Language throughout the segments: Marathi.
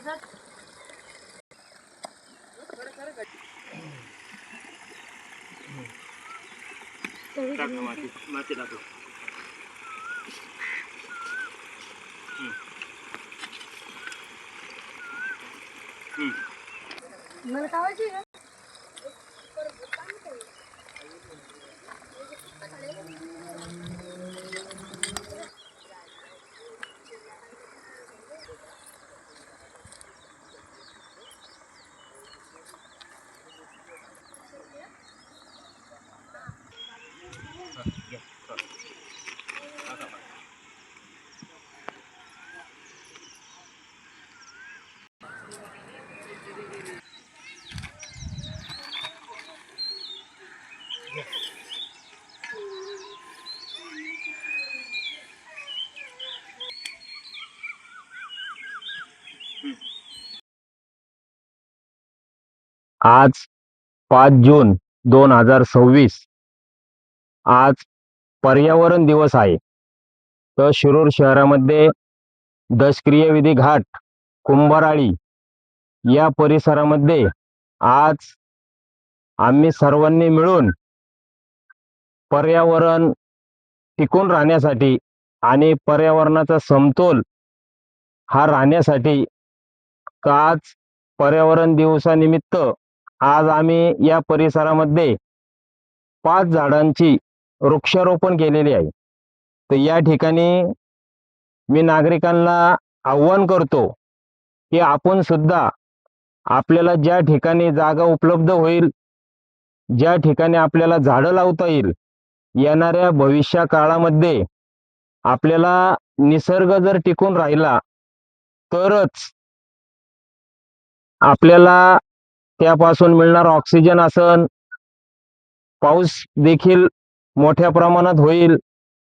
टाक ना माती, माती टाक. मला कावायची का? आज 5 जून 2026 आज पर्यावरण दिवस आहे. तर शिरूर शहरामध्ये दशक्रिय विधी घाट कुंभाराळी या परिसरामध्ये आज आम्ही सर्वांनी मिळून पर्यावरण टिकून राहण्यासाठी आणि पर्यावरणाचा समतोल हा राहण्यासाठी आज पर्यावरण दिवसानिमित्त आज आम्ही या परिसरामध्ये 5 झाडांची वृक्षारोपण केलेली आहे. तर या ठिकाणी मी नागरिकांना आव्हान करतो की आपण सुद्धा आपल्याला ज्या ठिकाणी जागा उपलब्ध होईल, ज्या ठिकाणी आपल्याला झाडं लावता येईल, येणाऱ्या भविष्य काळामध्ये आपल्याला निसर्ग जर टिकून राहिला तरच आपल्याला त्यापासून मिळणारा ऑक्सिजन असन, पाऊस देखील मोठ्या प्रमाणात होईल.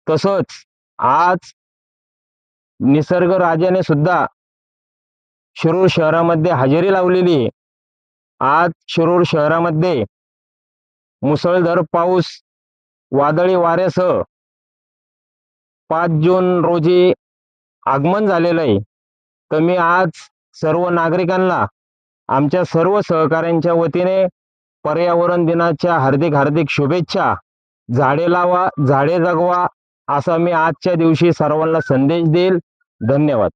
तसंच आज निसर्ग राजाने सुद्धा शिरूर शहरामध्ये हजेरी लावलेली आहे. आज शिरूर शहरामध्ये मुसळधार पाऊस, वादळी वाऱ्यासह 5 जून रोजी आगमन झालेलं आहे. तर मी आज सर्व नागरिकांना आमच्या सर्व सहकाऱ्यांच्या वतीने पर्यावरण दिनाच्या हार्दिक हार्दिक शुभेच्छा. झाडे लावा, झाडे जगवा असा मी आजच्या दिवशी सर्वांना संदेश देईल. धन्यवाद.